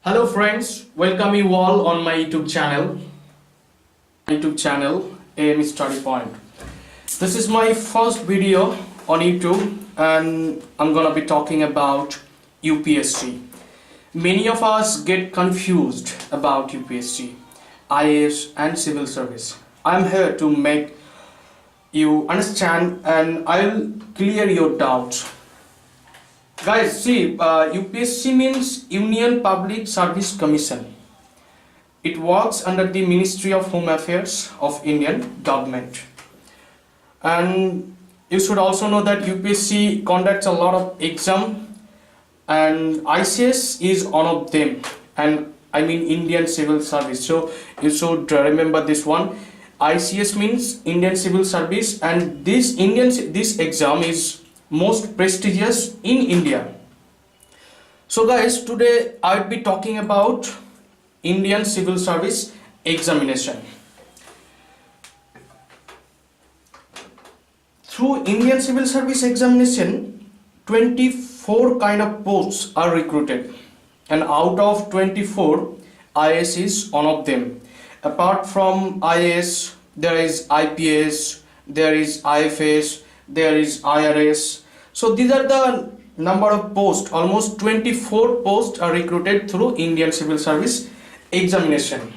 Hello friends, welcome you all on my YouTube channel AM Study Point. This is my first video on YouTube and I'm gonna be talking about UPSC. Many of us get confused about UPSC, I.A.S. and civil service. I'm here to make you understand and I'll clear your doubts. Guys, see, UPSC means Union Public Service Commission. It works under the Ministry of Home Affairs of Indian government. And you should also know that UPSC conducts a lot of exam and ICS is one of them. And I mean Indian Civil Service. So you should remember this one. ICS means Indian Civil Service, and this exam is most prestigious in India. So guys, today I will be talking about Indian Civil Service examination. Through Indian Civil Service examination, 24 kind of posts are recruited, and out of 24, I.A.S. is one of them. Apart from I.A.S, there is I.P.S, there is I.F.S, there is I.R.S. So these are the number of posts. Almost 24 posts are recruited through Indian Civil Service examination.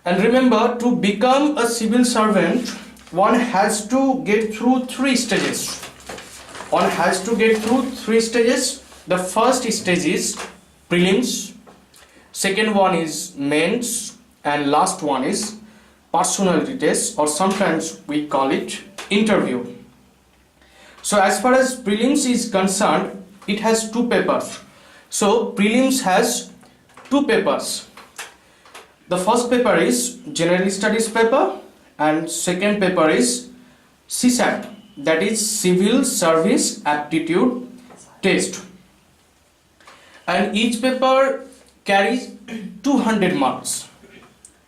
And remember, to become a civil servant, one has to get through three stages. The first stage is prelims, second one is mains, and last one is personality test, or sometimes we call it interview. So as far as prelims is concerned, it has two papers. So prelims has two papers. The first paper is general studies paper and second paper is CSAT, that is civil service aptitude test. And each paper carries 200 marks.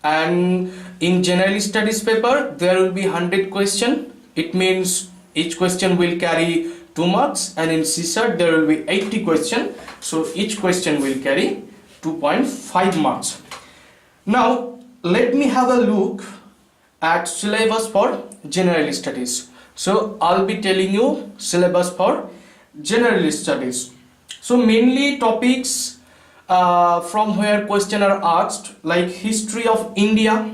And in general studies paper there will be 100 questions. It means each question will carry 2 marks, and in CSAT there will be 80 questions. So each question will carry 2.5 marks. Now let me have a look at syllabus for general studies. So I'll be telling you syllabus for general studies. So mainly topics from where questions are asked, like history of India,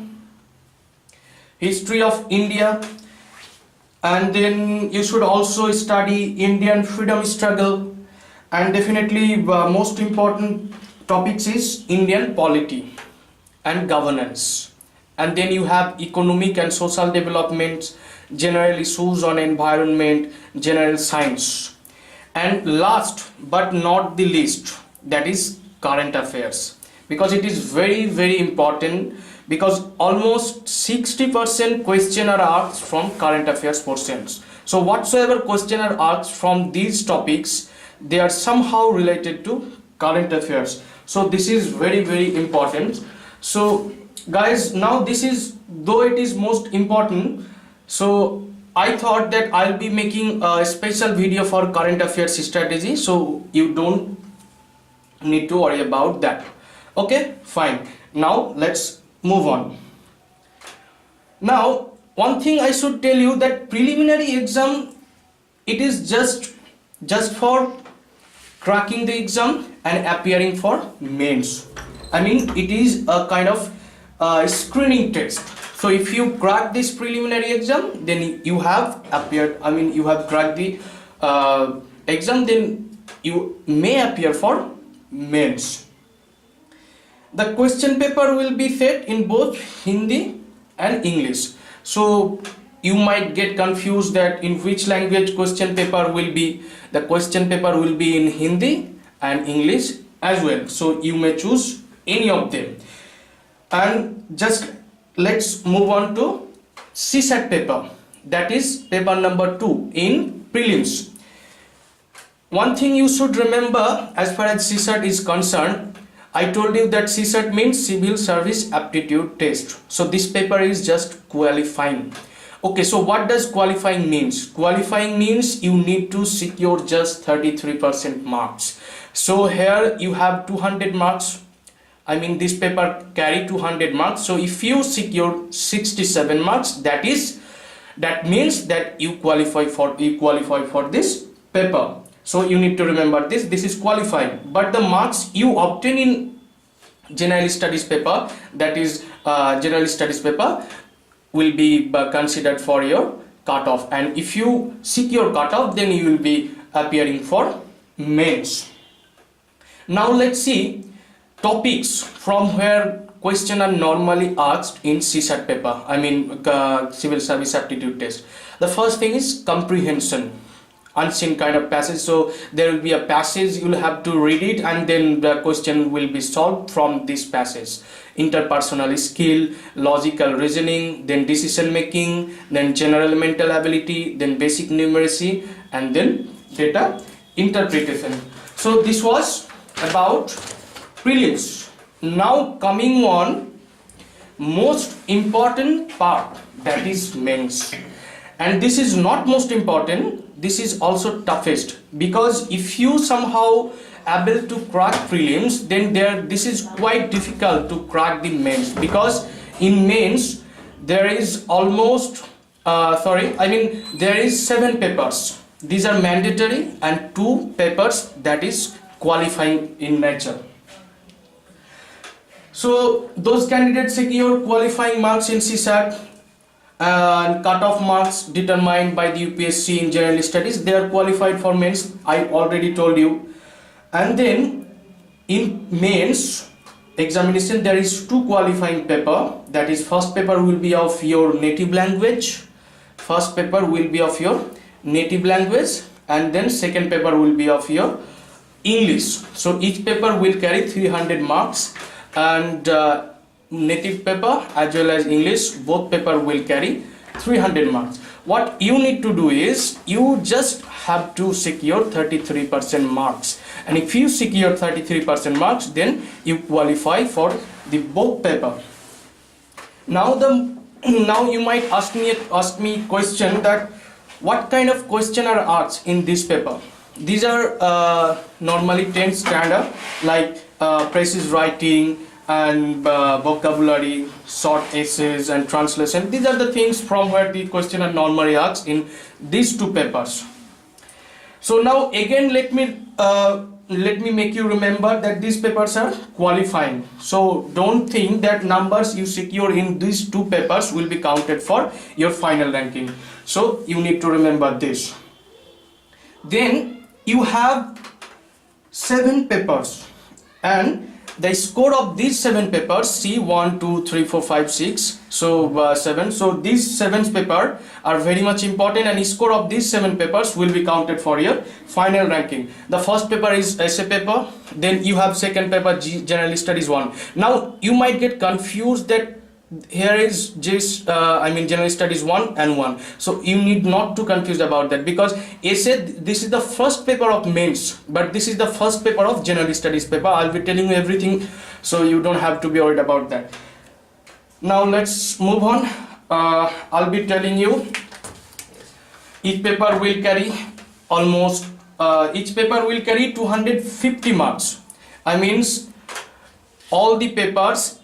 and then you should also study Indian freedom struggle, and definitely most important topics is Indian polity and governance. And then you have economic and social development, general issues on environment, general science, and last but not the least, that is current affairs, because it is very important, because almost 60% question are asked from current affairs portions. So whatsoever question are asked from these topics, they are somehow related to current affairs. So this is very important. So guys, now this is, though it is most important, so I thought that I'll be making a special video for current affairs strategy, so you don't need to worry about that. Okay, fine. Now let's move on. Now one thing I should tell you, that preliminary exam, it is just for cracking the exam and appearing for mains. I mean, it is a kind of screening test. So if you crack this preliminary exam, then you have appeared, I mean you have cracked the exam, then you may appear for mains. The question paper will be set in both Hindi and English. So you might get confused that in which language question paper will be. The question paper will be in Hindi and English as well. So you may choose any of them. And just let's move on to CSAT paper. That is paper number 2 in prelims. One thing you should remember as far as CSAT is concerned, I told you that CSAT means Civil Service Aptitude Test. So this paper is just qualifying. Okay, so what does qualifying means? Qualifying means you need to secure just 33% marks. So here you have 200 marks I mean this paper carry 200 marks. So if you secure 67 marks, that means that you qualify for this paper. So you need to remember this is qualifying. But the marks you obtain in general studies paper, that is general studies paper, will be considered for your cutoff, and if you secure cutoff, then you will be appearing for mains. Now let's see topics from where questions are normally asked in CSAT paper, I mean civil service aptitude test. The first thing is comprehension, unseen kind of passage. So there will be a passage, you will have to read it, and then the question will be solved from this passage. Interpersonal skill, logical reasoning, then decision making, then general mental ability, then basic numeracy, and then data interpretation. So this was about prelims. Now coming on most important part, that is mains. And this is not most important, this is also toughest, because if you somehow able to crack prelims, then this is quite difficult to crack the mains, because in mains there is almost there is 7 papers. These are mandatory, and 2 papers that is qualifying in nature. So those candidates secure qualifying marks in CSAT and cutoff marks determined by the UPSC in general studies, they are qualified for mains, I already told you. And then in mains examination there is 2 qualifying paper, that is first paper will be of your native language, and then second paper will be of your English. So each paper will carry 300 marks, and native paper as well as English, both paper will carry 300 marks. What you need to do is you just have to secure 33% marks, and if you secure 33% marks, then you qualify for the both paper. Now you might ask me question that what kind of question are asked in this paper. These are normally 10 standard, like precise writing and vocabulary, short essays and translation. These are the things from where the question are normally asked in these 2 papers. So now again let me make you remember that these papers are qualifying. So don't think that numbers you secure in these 2 papers will be counted for your final ranking. So you need to remember this. Then you have 7 papers, and the score of these 7 papers, see 1, 2, 3, 4, 5, 6, so 7. So these 7 papers are very much important, and the score of these 7 papers will be counted for your final ranking. The first paper is essay paper, then you have second paper general studies 1. Now you might get confused that here is just general studies 1 and 1. So you need not to confuse about that, because essay, this is the first paper of mains, but this is the first paper of general studies paper. I'll be telling you everything, so you don't have to be worried about that. Now let's move on. I'll be telling you each paper will carry almost each paper will carry 250 marks. I means all the papers.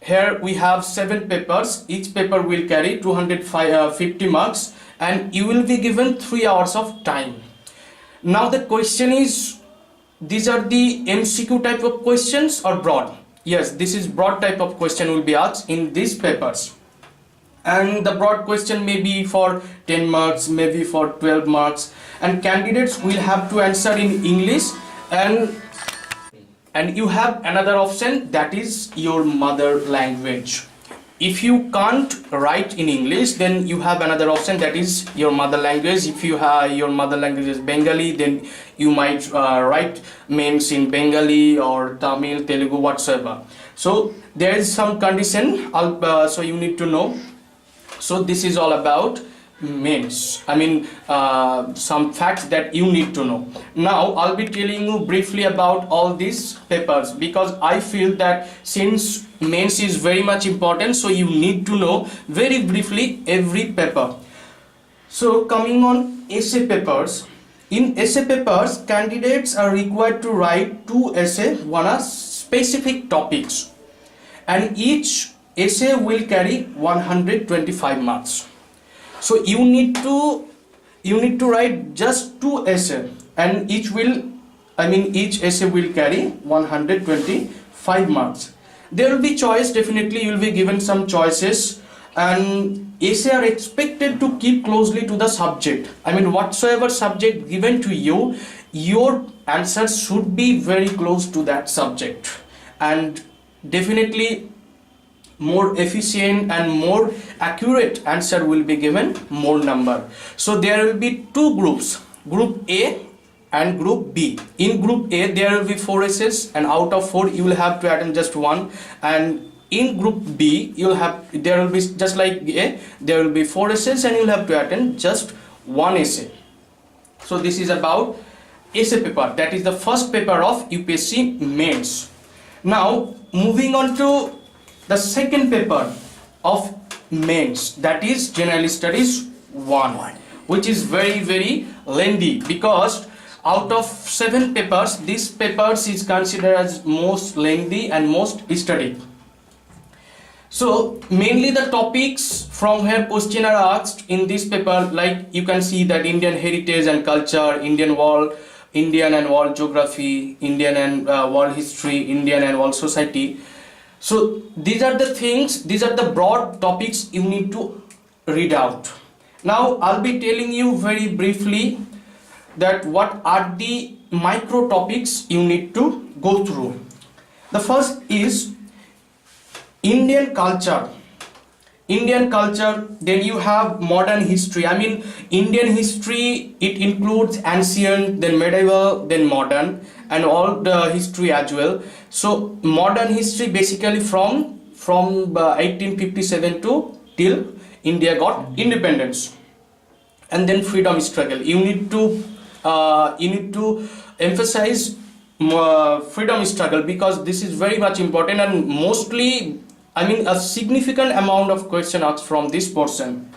Here we have 7 papers, each paper will carry 250 marks, and you will be given 3 hours of time. Now the question is, these are the MCQ type of questions or broad? Yes, this is broad type of question will be asked in these papers. And the broad question may be for 10 marks, maybe for 12 marks, and candidates will have to answer in English, and you have another option, that is your mother language. If you can't write in English, then you have another option, that is your mother language. If you have your mother language is Bengali, then you might write mains in Bengali or Tamil, Telugu, whatsoever. So there is some condition, so you need to know. So this is all about mains, some facts that you need to know. Now I'll be telling you briefly about all these papers, because I feel that since mains is very much important, so you need to know very briefly every paper. So coming on essay papers, in essay papers candidates are required to write 2 essays, one a specific topics, and each essay will carry 125 marks. So you need to write just 2 essays, and each essay will carry 125 marks. There will be choice, definitely you will be given some choices, and essay are expected to keep closely to the subject. Whatsoever subject given to you, your answers should be very close to that subject, and definitely more efficient and more accurate answer will be given more number. So there will be 2 groups, group A and group B. In group A there will be 4 essays, and out of 4 you will have to attend just 1, and in group B there will be just like A, there will be 4 essays and you will have to attend just 1 essay. So this is about essay paper, that is the first paper of UPSC mains. Now moving on to the second paper of mains, that is General Studies 1, which is very lengthy, because out of 7 papers, this paper is considered as most lengthy and most studied. So mainly the topics from where question are asked in this paper, like you can see that Indian heritage and culture, Indian and world geography, Indian and world history, Indian and world society. So these are the things, these are the broad topics you need to read out. Now I'll be telling you very briefly that what are the micro topics you need to go through. The first is Indian culture. Then you have modern history. Indian history, it includes ancient, then medieval, then modern, and all the history as well. So modern history basically from 1857 to till India got independence, and then freedom struggle. You need to emphasize freedom struggle, because this is very much important, and mostly a significant amount of question asked from this portion.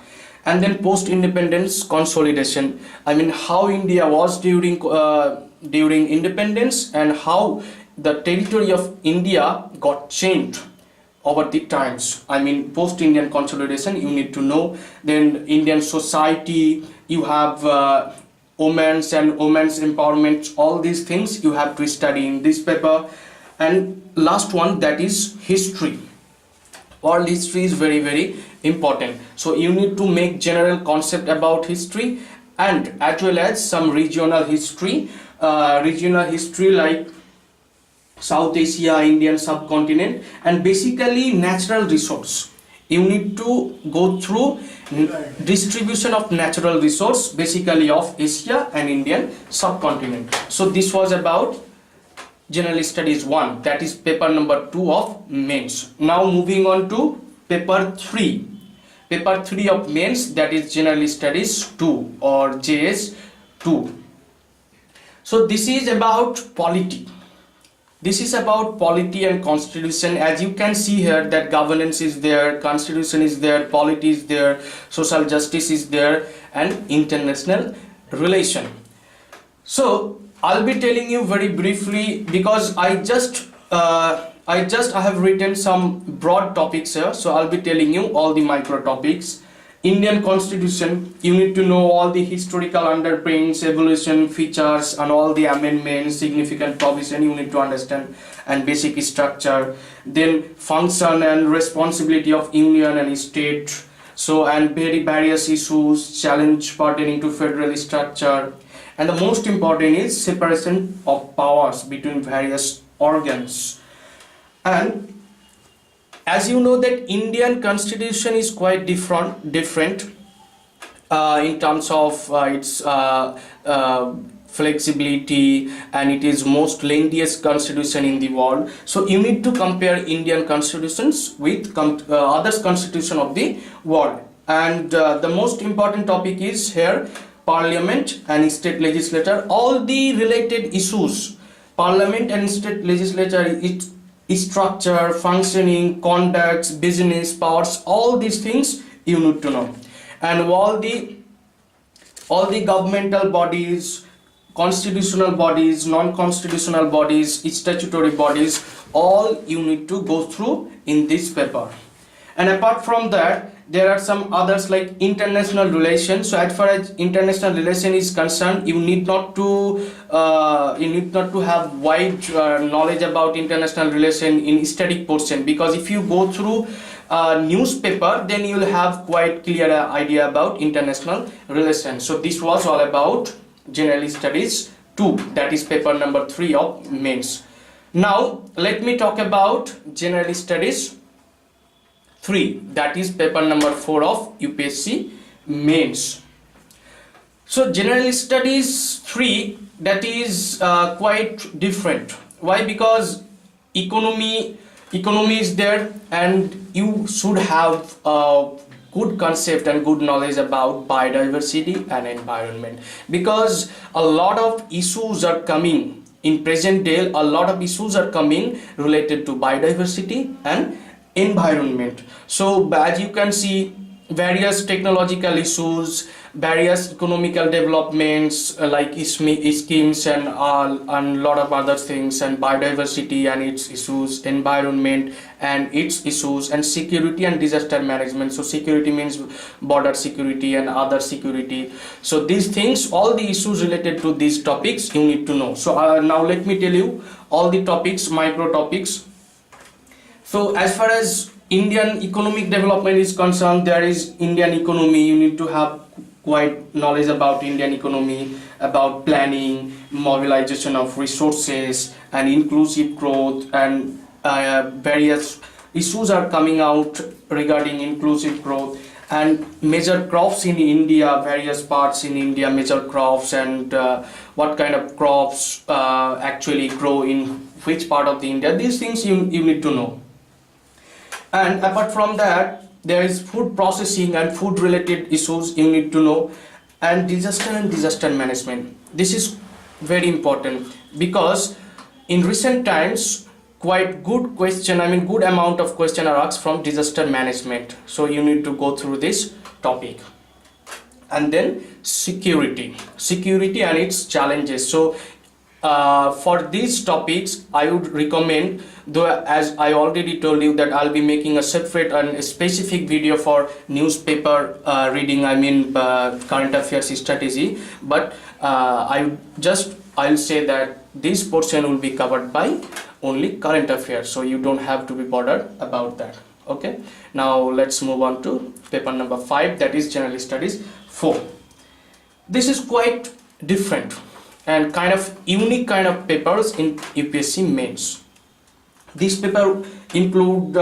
And then post-independence consolidation, how India was during independence, and how the territory of India got changed over the times. Post-Indian consolidation you need to know. Then Indian society, you have women's and women's empowerment, all these things you have to study in this paper. And last one, that is history. World history is very important, so you need to make general concept about history, and as well as some regional history like South Asia, Indian subcontinent, and basically natural resource. You need to go through distribution of natural resource, basically of Asia and Indian subcontinent. So this was about General Studies 1, that is paper number 2 of mains. Now moving on to paper 3 of mains, that is General Studies 2 or JS 2. So this is about polity. This is about polity and constitution. As you can see here, that governance is there, constitution is there, polity is there, social justice is there, and international relation. So I'll be telling you very briefly, because I have written some broad topics here, so I'll be telling you all the micro topics. Indian Constitution, you need to know all the historical underpinnings, evolution, features, and all the amendments, significant provision you need to understand, and basic structure. Then function and responsibility of union and state, so and various issues, challenge pertaining to federal structure. And the most important is separation of powers between various organs. And as you know that Indian Constitution is quite different in terms of its flexibility, and it is most lengthiest constitution in the world. So you need to compare Indian constitutions with other constitution of the world. And the most important topic is here Parliament and state legislature. All the related issues, Parliament and state legislature, its structure, functioning, conducts, business, powers, all these things you need to know. And all the governmental bodies, constitutional bodies, non-constitutional bodies, statutory bodies, all you need to go through in this paper. And apart from that, there are some others like international relations. So as far as international relation is concerned, you need not to have wide knowledge about international relation in static portion, because if you go through newspaper, then you will have quite clear idea about international relations. So this was all about General Studies 2, that is paper number 3 of mains. Now let me talk about General Studies 3, that is paper number 4 of UPSC mains. So General Studies 3, that is quite different. Why? Because economy is there, and you should have a good concept and good knowledge about biodiversity and environment, because a lot of issues are coming in present day. A lot of issues are coming related to biodiversity and environment. So as you can see, various technological issues, various economical developments like schemes and lot of other things, and biodiversity and its issues, environment and its issues, and security and disaster management. So security means border security and other security. So these things, all the issues related to these topics you need to know. So now let me tell you all the topics, micro topics. So as far as Indian economic development is concerned, there is Indian economy. You need to have quite knowledge about Indian economy, about planning, mobilization of resources, and inclusive growth, and various issues are coming out regarding inclusive growth, and major crops in India, various parts in India, major crops, and what kind of crops actually grow in which part of the India. These things you need to know. And apart from that, there is food processing and food related issues you need to know, and disaster management. This is very important, because in recent times quite good amount of question are asked from disaster management. So you need to go through this topic. And then security and its challenges. So for these topics I would recommend, though as I already told you that I'll be making a separate and a specific video for newspaper reading, current affairs strategy, but I'll say that this portion will be covered by only current affairs, so you don't have to be bothered about that. Okay, now let's move on to paper number 5, that is General Studies 4. This is quite different and kind of unique kind of papers in UPSC mains. This paper include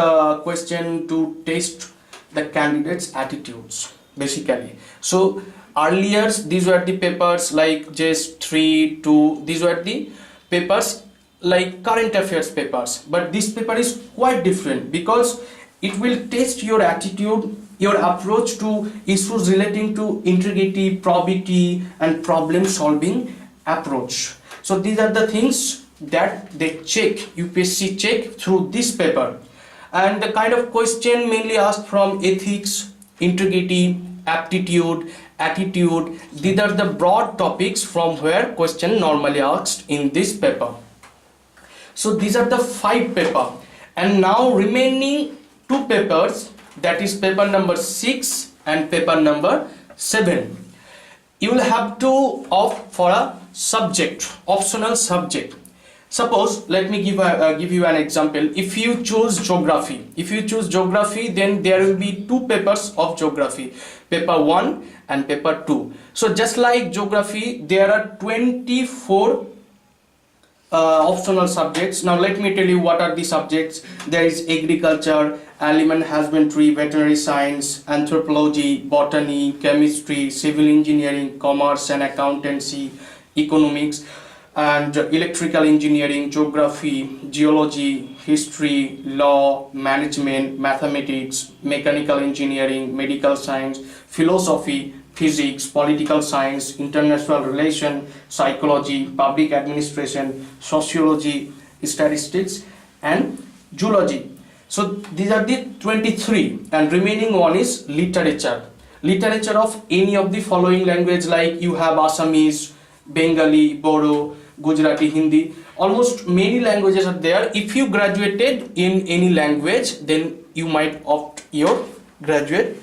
question to test the candidates' attitudes basically. So earlier these were the papers like just 3, 2, these were the papers like current affairs papers, but this paper is quite different because it will test your attitude, your approach to issues relating to integrity, probity, and problem solving approach. So these are the things that they check, UPSC check through this paper. And the kind of question mainly asked from ethics, integrity, aptitude, attitude. These are the broad topics from where question normally asked in this paper. So these are the 5 paper, and now remaining 2 papers, that is paper number 6 and paper number 7. You will have to opt for a subject, optional subject. Suppose, let me give you an example. If you choose geography, then there will be 2 papers of geography, paper 1 and paper 2. So just like geography, there are 24 optional subjects. Now let me tell you what are the subjects. There is agriculture, animal husbandry, veterinary science, anthropology, botany, chemistry, civil engineering, commerce and accountancy, economics, and electrical engineering, geography, geology, history, law, management, mathematics, mechanical engineering, medical science, philosophy, physics, political science, international relation, psychology, public administration, sociology, statistics, and zoology. So these are the 23, and remaining one is literature. Literature of any of the following language, like you have Assamese, Bengali, Bodo, Gujarati, Hindi. Almost many languages are there. If you graduated in any language, then you might opt your graduate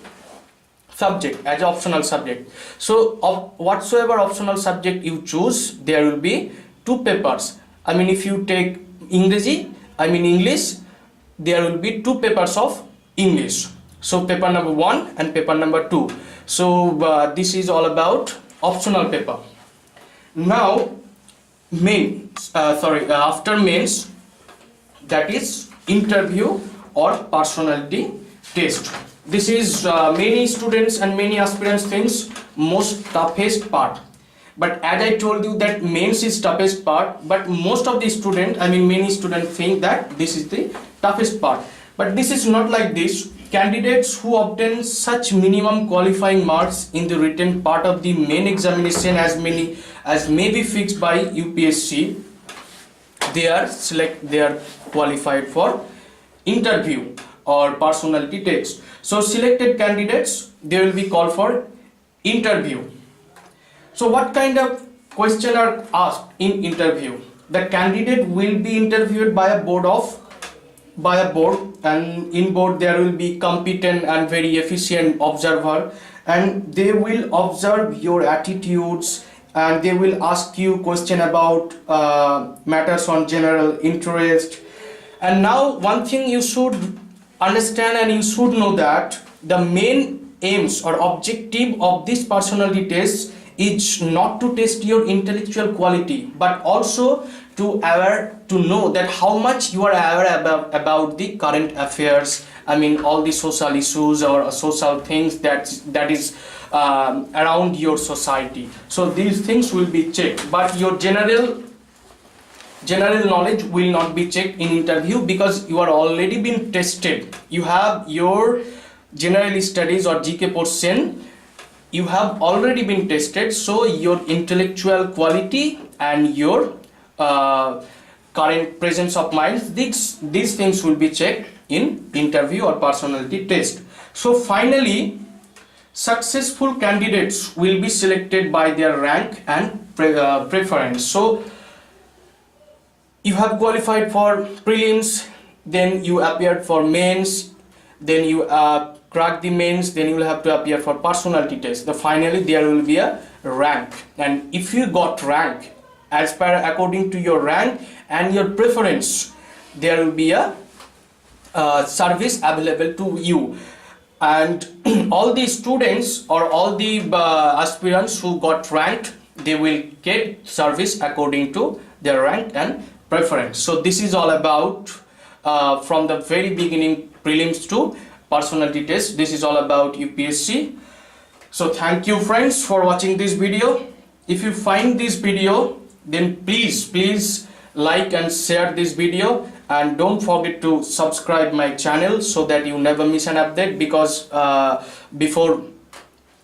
subject as optional subject. So whatsoever optional subject you choose, there will be two papers. I mean, if you take English, there will be two papers of English. So paper number 1 and paper number 2. So this is all about optional paper. Now after mains, that is interview or personality test. This is many students and many aspirants thinks most toughest part. But as I told you that mains is toughest part, but most of the students, many students think that this is the toughest part. But this is not like this. Candidates who obtain such minimum qualifying marks in the written part of the main examination as may be fixed by UPSC, they are qualified for interview or personality test. So selected candidates, they will be called for interview. So what kind of question are asked in interview? The candidate will be interviewed by a board, and in board there will be competent and very efficient observer, and they will observe your attitudes, and they will ask you question about matters on general interest. And now one thing you should understand and you should know that the main aims or objective of this personality test is not to test your intellectual quality, but also to know that how much you are aware about the current affairs, all the social issues or social things that is around your society. So these things will be checked, but your general knowledge will not be checked in interview, because you are already been tested. You have your general studies or GK portion, you have already been tested, so your intellectual quality and your current presence of mind, these things will be checked in interview or personality test. So finally, successful candidates will be selected by their rank and preference. So you have qualified for prelims, then you appeared for mains, then you crack the mains, then you will have to appear for personality test. Finally there will be a rank, and if you got rank according to your rank and your preference, there will be a service available to you. And all the students or all the aspirants who got ranked, they will get service according to their rank and preference. So this is all about from the very beginning, prelims to personality test. This is all about UPSC. So thank you friends for watching this video. If you find this video, then please like and share this video, and don't forget to subscribe my channel so that you never miss an update. Because before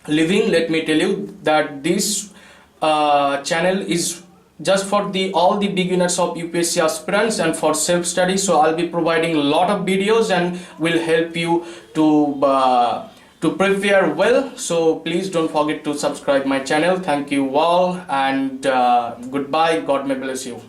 leaving, let me tell you that this channel is just for all the beginners of UPSC aspirants and for self-study. So I'll be providing a lot of videos and will help you to prepare well. So please don't forget to subscribe my channel. Thank you all, and goodbye. God may bless you.